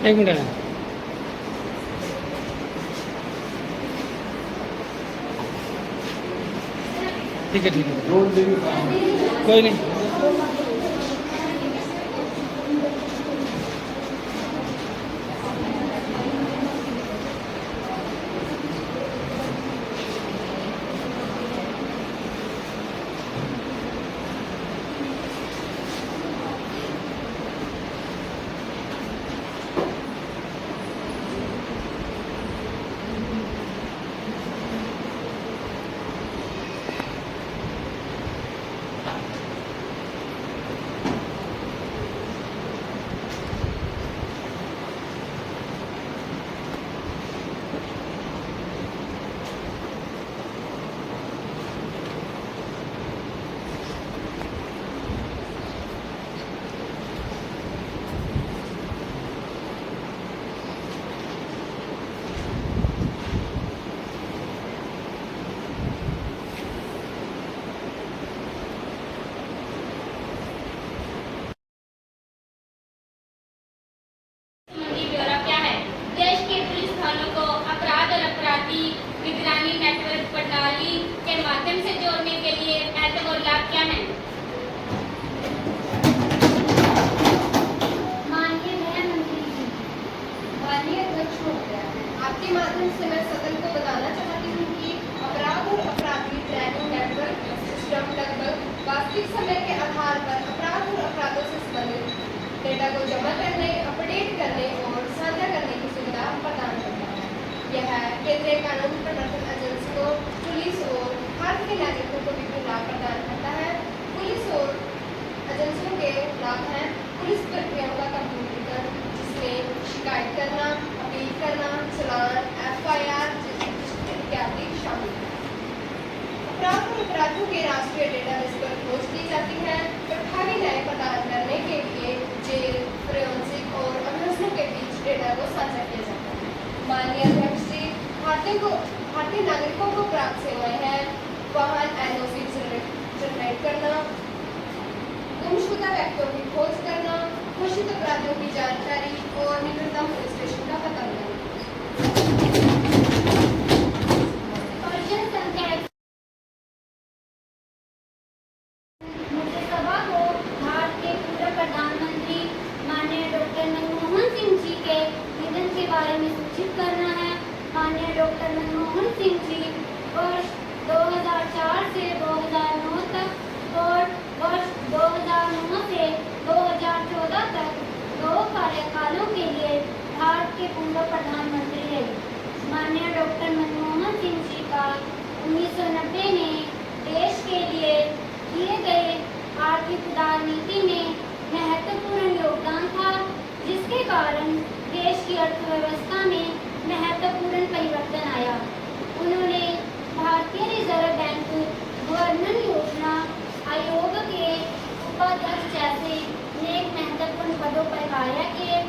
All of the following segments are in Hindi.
एक मिनट है। ठीक है कोई नहीं। निगरानी नेटवर्क प्रणाली के माध्यम से जोड़ने के लिए महत्व और लाभ क्या है? माननीय नया मंत्री जी, माननीय अध्यक्ष महोदय, आपके माध्यम से मैं सदन को बताना चाहती हूँ कि अपराध और अपराधी ट्रैकिंग नेटवर्क सिस्टम लगभग वास्तविक समय के आधार पर अपराध और अपराधों से संबंधित डेटा को जमा करने, अपडेट करने और साझा करने की सुविधा प्रदान करता है। यह केंद्रीय कानून प्रवर्तन एजेंसी को पुलिस और भारत के नागरिकों को विभिन्न लाभ प्रदान करता है। पुलिस और एजेंसियों के लाभ हैं पुलिस प्रक्रियाओं का कंप्यूटरीकरण, जिसमें शिकायत करना, अपील करना, चलान, FIR इत्यादि शामिल है। अपराध और अपराधों के राष्ट्रीय डेटाबेस पर खोज की जाती है। प्रभावी न्याय प्रदान करने के लिए जेल, फोरेंसिक और अभ्यासों के बीच डेटा को साझा किया जाता है। माननीय अध्यक्ष जी, भारतीय नागरिकों को प्राप्त सेवाएं हैं वाहन NOC जनरेट करना, गुमशुदा व्यक्तियों की खोज करना, घोषित अपराधियों की जानकारी और निकटतम पुलिस स्टेशन का पता लगाना। मुझे सभा को भारत के पूर्व प्रधानमंत्री माननीय डॉक्टर मनमोहन सिंह जी के निधन के बारे में सूचित करना है। माननीय डॉक्टर मनमोहन सिंह जी वर्ष 2004 से 2009 तक और वर्ष 2009 से 2014 तक 2 कार्यकालों के लिए भारत के पूर्व प्रधानमंत्री रहे। माननीय डॉक्टर मनमोहन सिंह जी का 1990 में देश के लिए किए गए आर्थिक उदार नीति में महत्वपूर्ण योगदान था, जिसके कारण देश की अर्थव्यवस्था में महत्वपूर्ण परिवर्तन आया। उन्होंने भारतीय रिजर्व बैंक गवर्नर योजना आयोग के उपाध्यक्ष जैसे अनेक महत्वपूर्ण पदों पर कार्य किए।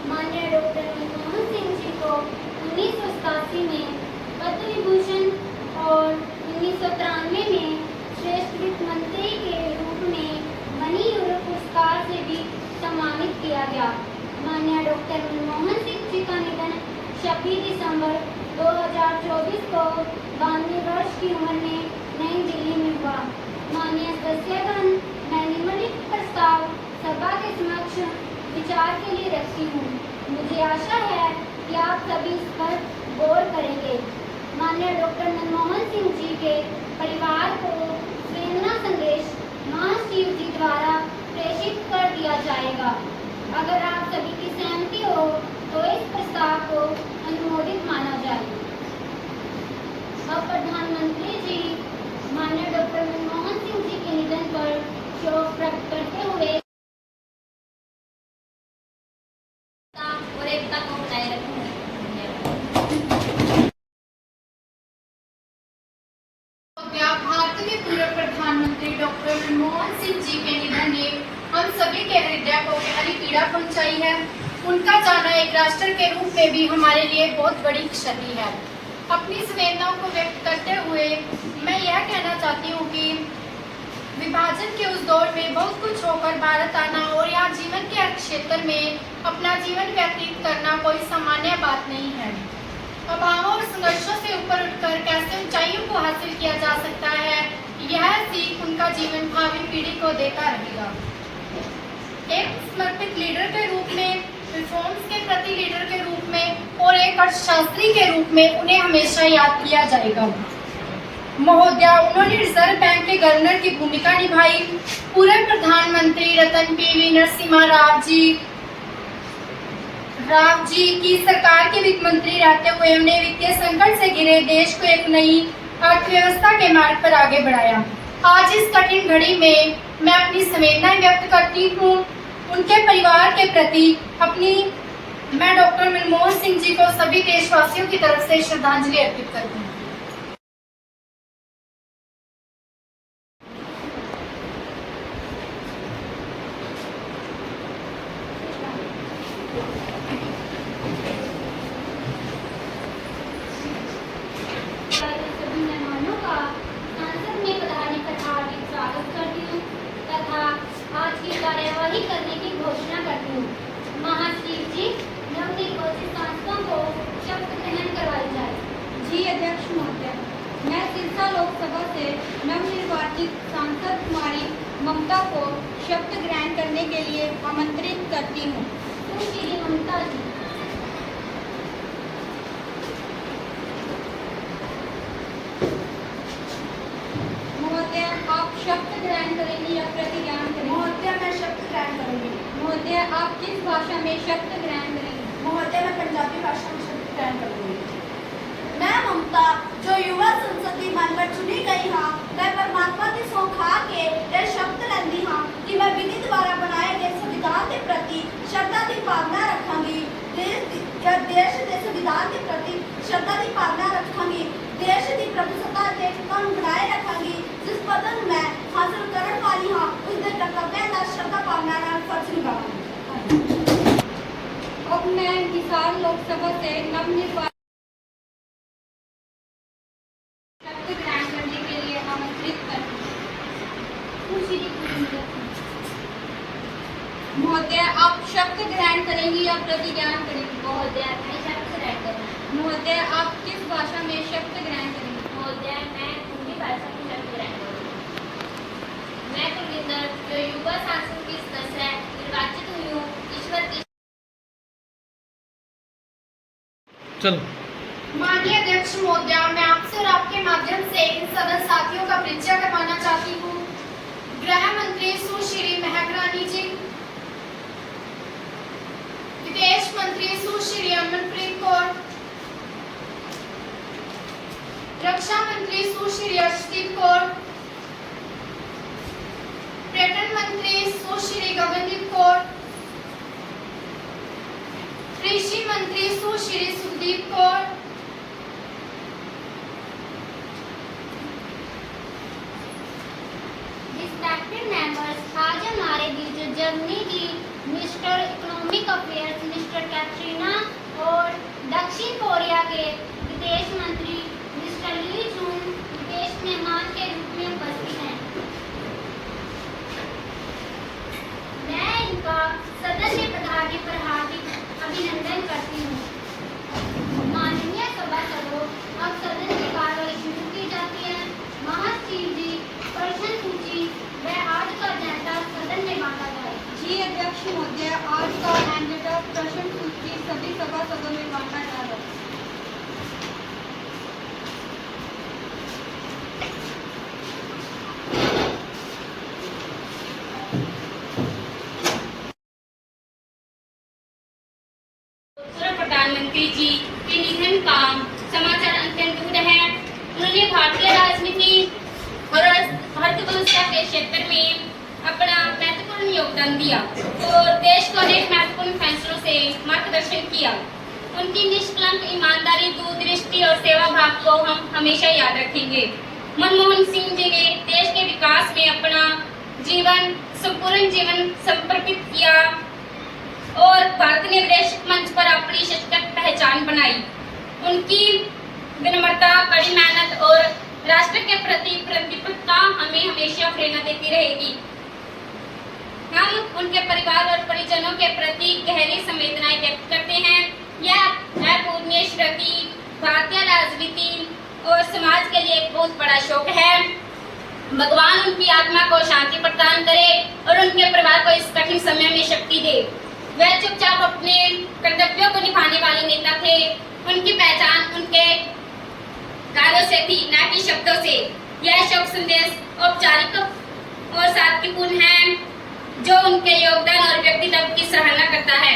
माननीय डॉक्टर मनमोहन सिंह जी को 1987 में पद्म विभूषण और 1993 में श्रेष्ठ वित्त मंत्री के रूप में मनी यूरो पुरस्कार से भी सम्मानित किया गया। माननीय डॉक्टर मनमोहन सिंह जी का निधन 26 दिसंबर 2024 को 92 वर्ष की उम्र में नई दिल्ली में हुआ। माननीय सदस्यगण, मैं निम्नलिखित प्रस्ताव सभा के समक्ष विचार के लिए रखती हूँ। मुझे आशा है कि आप सभी इस पर गौर करेंगे। माननीय डॉक्टर मनमोहन सिंह जी के परिवार को प्रेरणा संदेश महाशिव जी द्वारा प्रेषित कर दिया जाएगा। अगर आप सभी की सहमति हो तो इस प्रस्ताव को अनुमोदित माना जाए। अब प्रधानमंत्री जी माननीय डॉक्टर मनमोहन सिंह जी के निधन पर शोक प्रकट करते हुए और एकता को बनाए रखें। भारत के पूर्व प्रधानमंत्री डॉक्टर मनमोहन सिंह जी के निधन ने हम सभी के हृदय को गहरी पीड़ा पहुंचाई है। उनका जाना एक राष्ट्र के रूप में भी हमारे लिए बहुत बड़ी क्षति है। अपनी संवेदनाओं को व्यक्त करते हुए मैं यह कहना चाहती हूँ कि विभाजन के उस दौर में बहुत कुछ होकर भारत आना और यहाँ जीवन के हर क्षेत्र में अपना जीवन व्यतीत करना कोई सामान्य बात नहीं है। अभावों और संघर्षों से ऊपर उठकर कैसे ऊंचाइयों को हासिल किया जा सकता है, यह सीख उनका जीवन भावी पीढ़ी को देता रहेगा। एक समर्पित लीडर के रूप में, रिफॉर्म्स के प्रति लीडर के रूप में और एक अर्थशास्त्री के रूप में उन्हें हमेशा याद किया जाएगा। महोदया, उन्होंने रिजर्व बैंक के गवर्नर की भूमिका निभाई। पूर्व प्रधानमंत्री रतन पीवी नरसिम्हा राव जी की सरकार के वित्त मंत्री रहते हुए उन्हें वित्तीय संकट से घिरे देश को एक नई अर्थव्यवस्था के मार्ग पर आगे बढ़ाया। आज इस कठिन घड़ी में मैं अपनी संवेदनाएं व्यक्त करती हूँ उनके परिवार के प्रति। मैं डॉक्टर मनमोहन सिंह जी को सभी देशवासियों की तरफ से श्रद्धांजलि अर्पित करती हूँ। सभी मेहमानों का संसद में पधारने पर हार्दिक स्वागत करती हूँ तथा आज की कार्यवाही करने की घोषणा करती हूँ। महासचिव जी, नवनिर्वाचित सांसदों को शपथ ग्रहण करवाई जाए। जी अध्यक्ष महोदय, मैं सिरसा लोकसभा से नवनिर्वाचित सांसद कुमारी ममता को शपथ ग्रहण करने के लिए आमंत्रित करती हूँ। सुश्री ममता जी। महोदय, आप शपथ ग्रहण करेंगी या प्रतिज्ञान करेंगी? महोदय, मैं शपथ ग्रहण करूंगी। महोदय, आप किस भाषा में शपथ ग्रहण करेंगी? महोदय, मैं पंजाबी भाषा में शपथ ग्रहण करूंगी। मैं ममता, जो युवा संसदीय मेंबर चुनी गई हाँ, मैं परमात्मा की सौं खा के यह शपथ लेंदी हाँ कि मैं विधि द्वारा बनाए गए संविधान के प्रति श्रद्धा की भावना रखांगी। देश के संविधान के प्रति श्रद्धा की भावना रखांगी। देश की प्रभुसत्ता के कानून बनाए रखांगी। जिस पद मैं हासिल करने वाली हाँ, उसके कर्तव्य का श्रद्धा भावना नाल फर्ज निभाऊंगी। अब मैं हिसार लोकसभा से नवनिर्वाचित शपथ ग्रहण करने के लिए आमंत्रित करती हूँ। महोदय, आप शपथ ग्रहण करेंगी या प्रतिज्ञान करेंगी? महोदय, मैं शपथ ग्रहण करूँगी। महोदय, आप किस भाषा में शपथ ग्रहण करेंगी? महोदय, मैं हिंदी भाषा में शपथ ग्रहण करूँगी। मैं कुलविंदर, जो युवा सांसद की सदस्य निर्वाचित हुई हूँ, ईश्वर की। चलो। माननीय अध्यक्ष महोदया, मैं आपसे और आपके माध्यम से इन सदस्य साथियों का परिचय करवाना चाहती हूँ। गृह मंत्री सुश्री महक रानी जी, विदेश मंत्री सुश्री अमनप्रीत कौर, रक्षा मंत्री सुश्री अर्शदीप कौर, पर्यटन मंत्री सुश्री गगनदीप कौर, कृषि मंत्री सुश्री सुखदीप कौर, रिस्पेक्टेड मेंबर्स, आज हमारे बीच जर्मनी की minister economic affairs mister Katrina और दक्षिण कोरिया के विदेश मंत्री मिस्टर ली जून विदेश मेहमान के रूप में उपस्थित हैं। मैं इनका सदन में पधारने पर हार्दिक अभिनंदन करती हूँ। माननीय सभासदों, अब सदन की कार्रवाई शुरू की जाती है। महासचिव जी, प्रश्न सूची व आज का एजेंडा सदन में बांटा जाए। जी अध्यक्ष महोदय, आज का एजेंडा प्रश्न सूची सभी सभासदों में बांटा जा रहा है। पूर्व प्रधानमंत्री जी के निधन का समाचार अत्यंत दुखद है। उन्होंने भारतीय राजनीति और अर्थव्यवस्था के क्षेत्र में अपना महत्वपूर्ण योगदान दिया और देश को अनेक महत्वपूर्ण फैसलों से मार्गदर्शन किया। उनकी निष्कलंक ईमानदारी, दूरदृष्टि और सेवा भाव को हम हमेशा याद रखेंगे। मनमोहन सिंह जी ने देश के विकास में अपना संपूर्ण जीवन समर्पित किया और भारत ने वैश्विक मंच पर अपनी सशक्त पहचान बनाई। उनकी विनम्रता, कड़ी मेहनत और राष्ट्र के प्रति प्रतिबद्धता हमें हमेशा प्रेरणा देती रहेगी। हम उनके परिवार और परिजनों के प्रति गहरी संवेदनाएं व्यक्त करते हैं। यह अपूर्णीय स्मृति भारतीय राजनीति और समाज के लिए एक बहुत बड़ा शोक है। भगवान उनकी आत्मा को शांति प्रदान करे और उनके परिवार को इस कठिन समय में शक्ति दे। वह चुपचाप अपने कर्तव्यों को निभाने वाले नेता थे। उनकी पहचान उनके कार्यों से थी, न कि शब्दों से। यह शोक संदेश औपचारिक और सादगीपूर्ण है, जो उनके योगदान और व्यक्तित्व की सराहना करता है।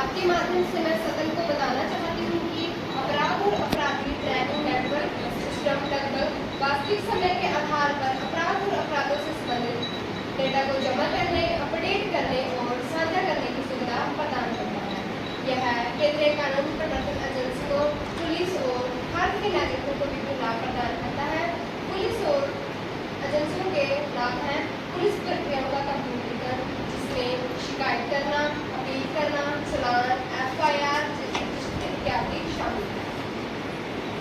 आपके माध्यम से मैं सदन को बताना चाहती हूँ कि अपराध और अपराधी ट्रैकिंग नेटवर्क सिस्टम लगभग वास्तविक समय के आधार पर अपराध और अपराधों से संबंधित डेटा को जमा करने, अपडेट करने और साझा करने की सुविधा प्रदान करता है। यह केंद्रीय कानून प्रवर्तन एजेंसी को, पुलिस और भारत के नागरिकों को विभिन्न लाभ प्रदान करता है। पुलिस और एजेंसियों के लाभ हैं पुलिस प्रक्रियाओं का कंप्यूटरीकरण, जिसमें शिकायत करना, अपील करना, चालान, FIR इत्यादि शामिल है।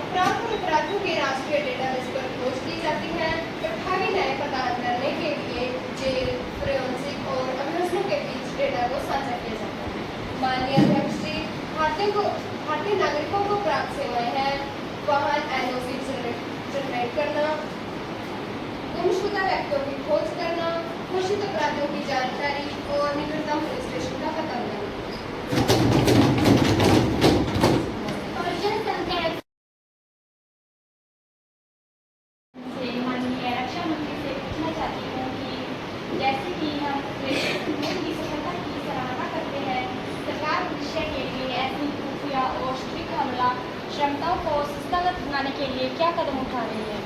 अपराध और अपराधियों के राष्ट्रीय डेटाबेस पर खोज की जाती है। प्रभावी न्याय प्रदान करने के लिए जेल, फोरेंसिक और अभियोजकों के बीच डेटा को साझा किया जाता है। माननीय अध्यक्ष जी, भारतीय नागरिकों को प्राप्त सेवाएं हैं वाहन NOC जनरेट करना, गुमशुदा व्यक्तियों की खोज करना, घोषित अपराधियों की जानकारी और निकटतम पुलिस स्टेशन का पता लगाना। माननीय रक्षा मंत्री से पूछना चाहती हूँ कि जैसे कि हम की सफलता की सराहना करते हैं, सरकार भविष्य के लिए ऐसी खुफिया और सटीक हमला क्षमताओं को संस्थागत बनाने के लिए क्या कदम उठा रही है?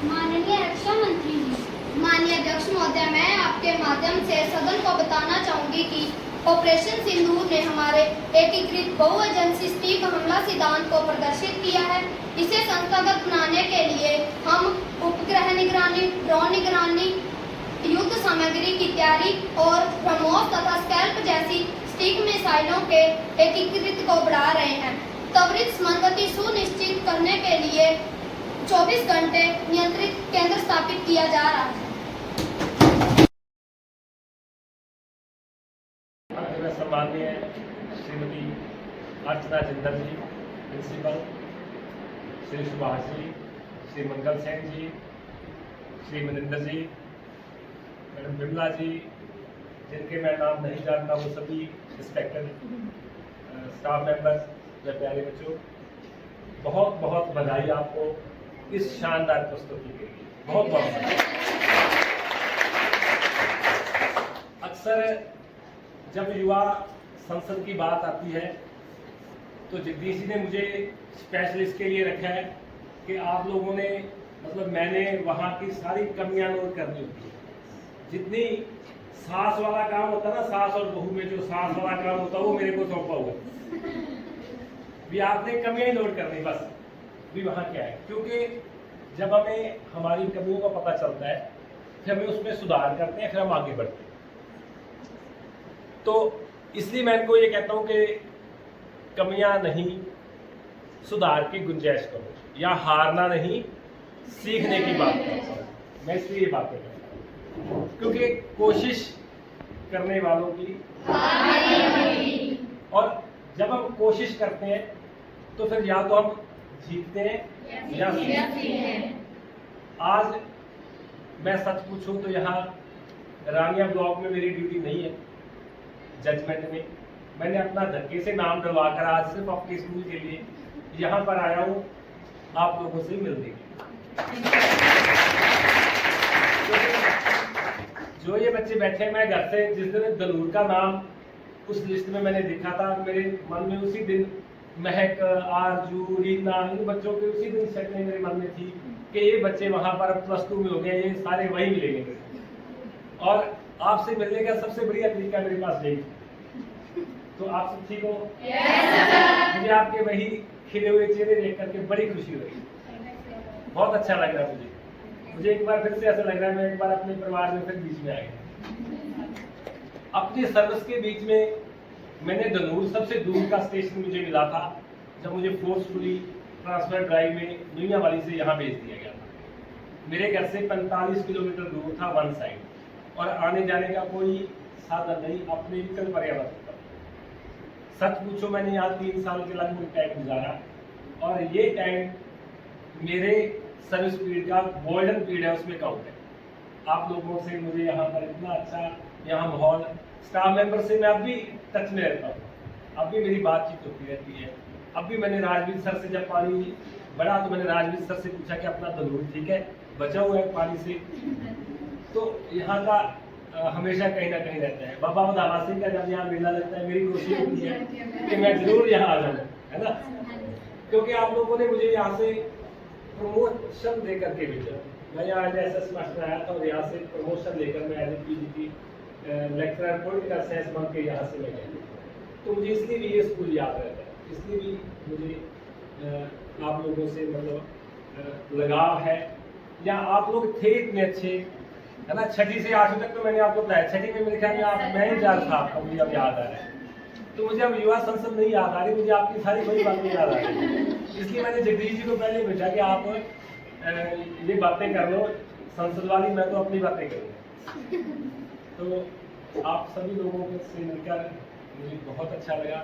माननीय रक्षा मंत्री जी, माननीय अध्यक्ष महोदय, मैं आपके माध्यम से सदन को बताना चाहूंगी कि ऑपरेशन सिंदूर ने हमारे एकीकृत बहु एजेंसी सटीक हमला सिद्धांत को प्रदर्शित किया है। इसे संस्थागत बनाने के लिए हम उपग्रह निगरानी, ड्रोन निगरानी, युद्ध सामग्री की तैयारी और ब्रह्मोस तथा स्कैल्प जैसी सटीक मिसाइलों के एकीकृत को बढ़ा रहे हैं। त्वरित समन्वय सुनिश्चित करने के लिए 24 घंटे नियंत्रित केंद्र स्थापित किया जा रहा है। सम्माननीय श्रीमती अर्चना जिंदल जी प्रिंसिपल, श्री सुभाष जी, श्री मंगल सेन जी, श्री मनिंदर जी, मैडम बिमला जी, जिनके मैं नाम नहीं जानता, वो सभी इंस्पेक्टर, स्टाफ मेंबर्स, मेरे प्यारे बच्चों, बहुत बहुत बधाई आपको इस शानदार प्रस्तुति के लिए। बहुत बहुत बधाई। अक्सर जब युवा संसद की बात आती है तो जगदीश जी ने मुझे स्पेशल इसके लिए रखा है कि आप लोगों ने, मतलब मैंने वहाँ की सारी कमियां नोट करनी होती है। जितनी सास वाला काम होता है ना, सास और बहू में जो सास वाला काम होता है वो मेरे को सौंपा हुआ भी आपने कमियां ही नोट करनी बस भी वहाँ क्या है। क्योंकि जब हमें हमारी कमियों का पता चलता है फिर हमें उसमें सुधार करते हैं, फिर हम आगे बढ़ते हैं। तो इसलिए मैं इनको ये कहता हूँ कि कमियां नहीं, सुधार की गुंजाइश करो, या हारना नहीं, सीखने की बात करो। मैं इसलिए ये बातें करता हूँ क्योंकि कोशिश करने वालों की और जब हम कोशिश करते हैं तो फिर या तो हम जीतते हैं या सीखते हैं। आज मैं सच पूछूं तो यहाँ रानिया ब्लॉक में मेरी ड्यूटी नहीं है, जजमेंट में मैंने अपना धक्के से नाम डलवा कर आज सिर्फ अपने स्कूल के लिए यहाँ पर आया हूँ आप लोगों से मिलने के लिए। जो ये बच्चे बैठे हैं, मैं घर से जिस दिन दलूर का नाम उस लिस्ट में मैंने देखा था, मेरे मन में उसी दिन महक, आरजू, रीना, इन बच्चों के उसी दिन शक्लें मेरे मन में थी कि ये बच्चे वहाँ पर +2 में हो गए, ये सारे वही मिलेंगे। और आपसे मिलने का सबसे बढ़िया तरीका मेरे पास यही। तो आप सब ठीक हो? मुझे आपके वही खिले हुए चेहरे देख करके बड़ी खुशी हो रही, बहुत अच्छा लग रहा है मुझे एक बार फिर से ऐसा लग रहा है मैं एक बार अपने परिवार में फिर बीच में आ गया। अपनी सर्विस के बीच में मैंने दनूर सबसे दूर का स्टेशन मुझे मिला था जब मुझे फोर्सफुली ट्रांसफर ड्राइव में नूइयावाली से यहाँ भेज दिया गया था। मेरे घर से 45 किलोमीटर दूर था वन साइड और आने जाने का कोई साधन नहीं, अपने व्हीकल पर आना पड़ता। सच पूछो मैंने यहाँ 3 साल के लगभग टाइम गुजारा और ये टाइम मेरे सर्विस पीरियड का गोल्डन पीरियड है, उसमें काउंट है। आप लोगों से मुझे यहाँ पर इतना अच्छा यहाँ माहौल, स्टाफ मेंबर से मैं अब भी टच में रहता हूँ, अब भी मेरी बातचीत होती रहती है। अब भी मैंने राजवीर सर से जब पानी बढ़ा तो मैंने राजवीर सर से पूछा कि अपना दलूर ठीक है, बचा हुआ है पानी से। तो यहाँ का हमेशा कहीं ना कहीं रहता है। बाबा मदावा सिंह का जब यहाँ मेला लगता है मेरी कोशिश होती है कि मैं जरूर यहाँ आ जाऊँ, है ना, क्योंकि आप लोगों ने मुझे यहाँ से प्रमोशन दे करके भेजा। मैं यहाँ एस मास्टर आया था और यहाँ से प्रमोशन लेकर मैं as PGT lecturer political science बन के यहाँ से मैं गया। तो मुझे इसलिए भी ये स्कूल याद रहता है, इसलिए भी मुझे आप लोगों से मतलब लगाव है। या आप लोग थे इतने अच्छे, है ना। 6ठी से 8वीं तक तो मैंने आपको बताया, 6ठी में मेरे ख्याल में आप मैं इंचार्ज था आपका, मुझे अब याद आ रहा है। तो मुझे अब युवा संसद नहीं याद आ रही, मुझे आपकी सारी बड़ी बातें याद आ रही है। इसलिए मैंने जगदीश जी को पहले पूछा कि आप ये बातें कर लो संसद वाली, मैं तो अपनी बातें करूँगा। तो आप सभी लोगों से मिलकर मुझे बहुत अच्छा लगा।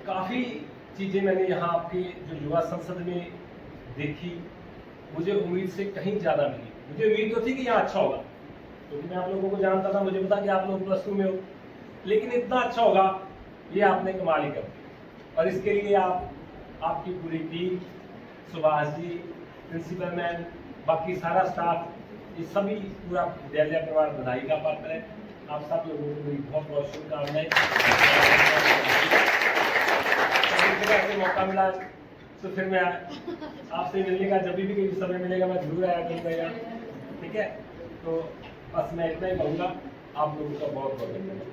काफ़ी चीज़ें मैंने यहाँ आपके जो युवा संसद में देखी, मुझे उम्मीद से कहीं ज़्यादा मिली। मुझे उम्मीद तो थी कि यहाँ अच्छा होगा, क्योंकि मैं आप लोगों को जानता था, मुझे पता कि आप लोग +2 में हो, लेकिन इतना अच्छा होगा ये आपने कमाल ही कर दिया। और इसके लिए आपकी पूरी team, Subhash ji, principal ma'am, बाकी सारा स्टाफ, ये सभी पूरा विद्यालय परिवार बधाई का पात्र है। आप सब लोगों को मेरी बहुत बहुत शुभकामनाएं। ऐसे मौका मिला तो फिर मैं आपसे मिलने का जब भी कहीं समय मिलेगा मैं जरूर आया करूँगा यहाँ, ठीक है। तो बस मैं इतना ही कहूँगा, आप लोगों का बहुत बहुत धन्यवाद।